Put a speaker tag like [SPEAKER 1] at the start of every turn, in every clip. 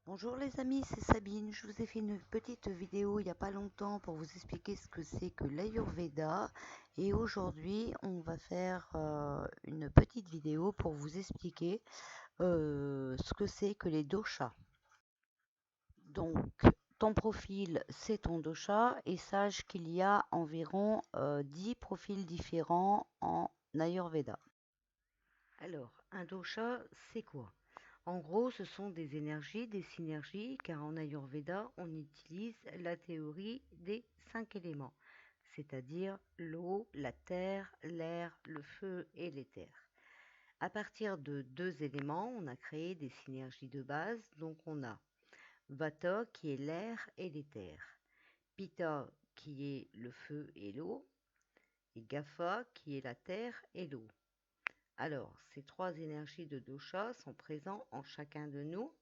[SPEAKER 1] Bonjour les amis, c'est Sabine. Je vous ai fait une petite vidéo il n'y a pas longtemps pour vous expliquer ce que c'est que l'Ayurveda. Et aujourd'hui, on va faire une petite vidéo pour vous expliquer ce que c'est que les doshas. Donc, ton profil, c'est ton dosha et sache qu'il y a environ 10 profils différents en Ayurveda. Alors, un dosha, c'est quoi? En gros, ce sont des énergies, des synergies, car en Ayurveda, on utilise la théorie des 5 éléments, c'est-à-dire l'eau, la terre, l'air, le feu et l'éther. À partir de deux éléments, on a créé des synergies de base, donc on a Vata qui est l'air et l'éther, Pitta qui est le feu et l'eau, et Kapha qui est la terre et l'eau. Alors, ces trois énergies de dosha sont présentes en chacun de nous,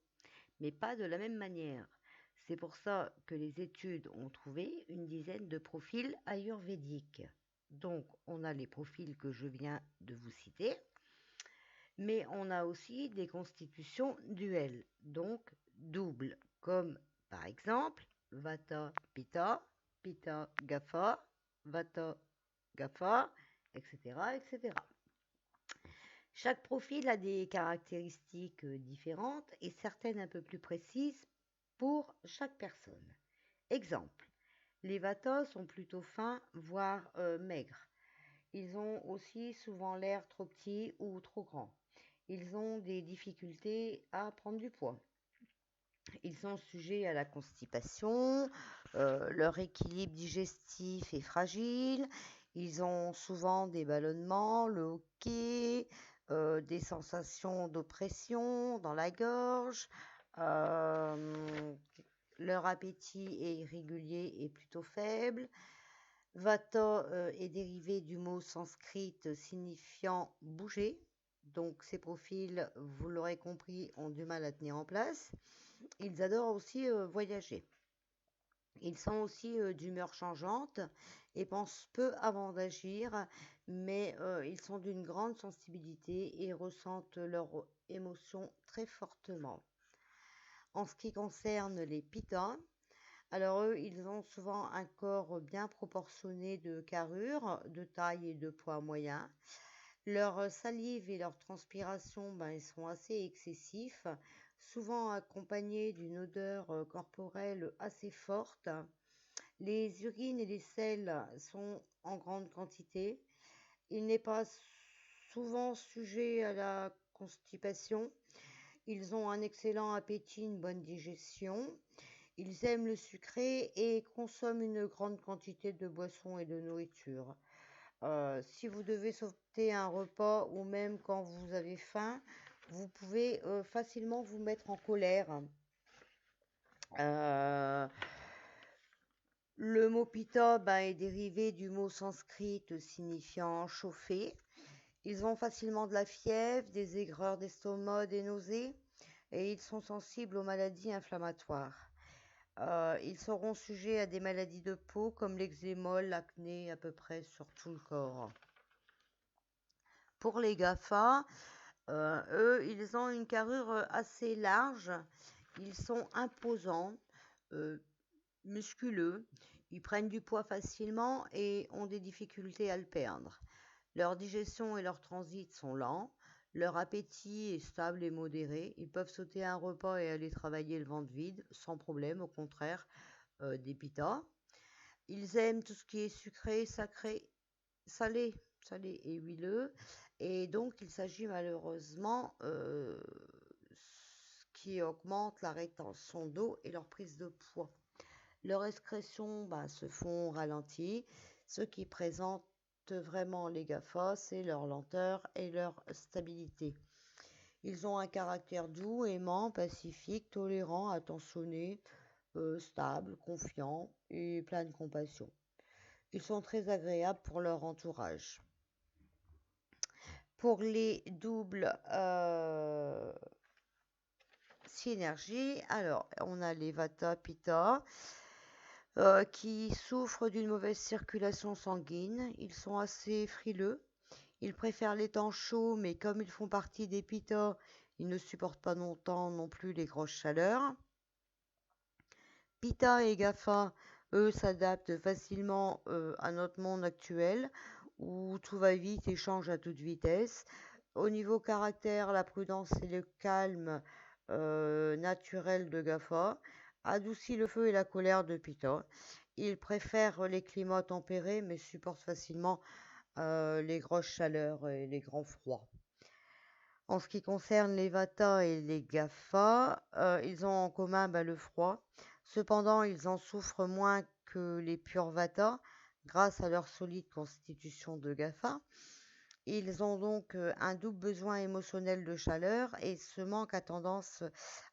[SPEAKER 1] mais pas de la même manière. C'est pour ça que les études ont trouvé une dizaine de profils ayurvédiques. Donc, on a les profils que je viens de vous citer, mais on a aussi des constitutions duelles, donc doubles, comme par exemple Vata Pitta, Pitta Kapha, Vata Kapha, etc., etc. Chaque profil a des caractéristiques différentes et certaines un peu plus précises pour chaque personne. Exemple, les Vatas sont plutôt fins, voire maigres. Ils ont aussi souvent l'air trop petits ou trop grands. Ils ont des difficultés à prendre du poids. Ils sont sujets à la constipation, leur équilibre digestif est fragile, ils ont souvent des ballonnements, le hoquet, des sensations d'oppression dans la gorge, euh, leur appétit est irrégulier et plutôt faible. Vata est dérivé du mot sanskrit signifiant bouger. Donc ces profils, vous l'aurez compris, ont du mal à tenir en place. Ils adorent aussi voyager. Ils sont aussi d'humeur changeante et pensent peu avant d'agir, mais ils sont d'une grande sensibilité et ressentent leurs émotions très fortement. En ce qui concerne les pittas, alors eux, ils ont souvent un corps bien proportionné de carrure, de taille et de poids moyen. Leur salive et leur transpiration, ils sont assez excessifs, souvent accompagnés d'une odeur corporelle assez forte. Les urines et les sels sont en grande quantité. Il n'est pas souvent sujet à la constipation. Ils ont un excellent appétit, une bonne digestion. Ils aiment le sucré et consomment une grande quantité de boissons et de nourriture. Si vous devez sauter un repas ou même quand vous avez faim, vous pouvez facilement vous mettre en colère. Euh, le mot pitta est dérivé du mot sanskrit signifiant chauffer. Ils ont facilement de la fièvre, des aigreurs d'estomac, des nausées et ils sont sensibles aux maladies inflammatoires. Ils seront sujets à des maladies de peau comme l'eczéma, l'acné à peu près sur tout le corps. Pour les GAFA, eux, ils ont une carrure assez large, ils sont imposants, euh, musculeux, ils prennent du poids facilement et ont des difficultés à le perdre. Leur digestion et leur transit sont lents, leur appétit est stable et modéré, ils peuvent sauter un repas et aller travailler le ventre vide sans problème, au contraire des pitas. Ils aiment tout ce qui est sucré, sacré, salé et huileux. Et donc, il s'agit malheureusement ce qui augmente la rétention d'eau et leur prise de poids. Leurs excrétions se font ralentir. Ce qui présente vraiment les GAFA, c'est leur lenteur et leur stabilité. Ils ont un caractère doux, aimant, pacifique, tolérant, attentionné, stable, confiant et plein de compassion. Ils sont très agréables pour leur entourage. Pour les doubles synergies, alors on a les Vata Pitta qui souffrent d'une mauvaise circulation sanguine. Ils sont assez frileux. Ils préfèrent les temps chauds, mais comme ils font partie des Pitta, ils ne supportent pas longtemps non plus les grosses chaleurs. Pita et GAFA, eux, s'adaptent facilement à notre monde actuel, où tout va vite et change à toute vitesse. Au niveau caractère, la prudence et le calme naturel de GAFA adoucit le feu et la colère de Pita. Il préfère les climats tempérés, mais supporte facilement les grosses chaleurs et les grands froids. En ce qui concerne les Vata et les Gafa, ils ont en commun le froid. Cependant, ils en souffrent moins que les purs Vata grâce à leur solide constitution de Gafa. Ils ont donc un double besoin émotionnel de chaleur et ce manque a tendance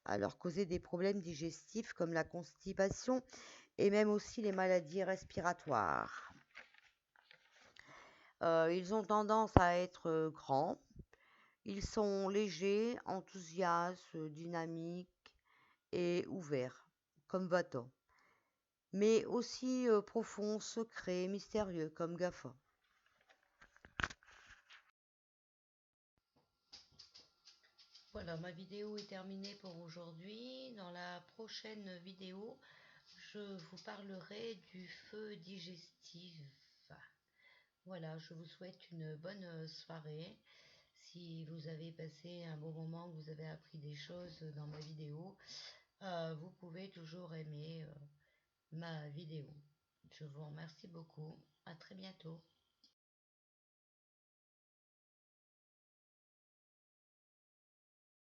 [SPEAKER 1] à leur causer des problèmes digestifs comme la constipation et même aussi les maladies respiratoires. Ils ont tendance à être grands. Ils sont légers, enthousiastes, dynamiques et ouverts, comme Vata, mais aussi profonds, secrets, mystérieux, comme Gafa. Voilà, ma vidéo est terminée pour aujourd'hui. Dans la prochaine vidéo, je vous parlerai du feu digestif. Voilà, je vous souhaite une bonne soirée. Si vous avez passé un bon moment, que vous avez appris des choses dans ma vidéo, vous pouvez toujours aimer ma vidéo. Je vous remercie beaucoup. À très bientôt.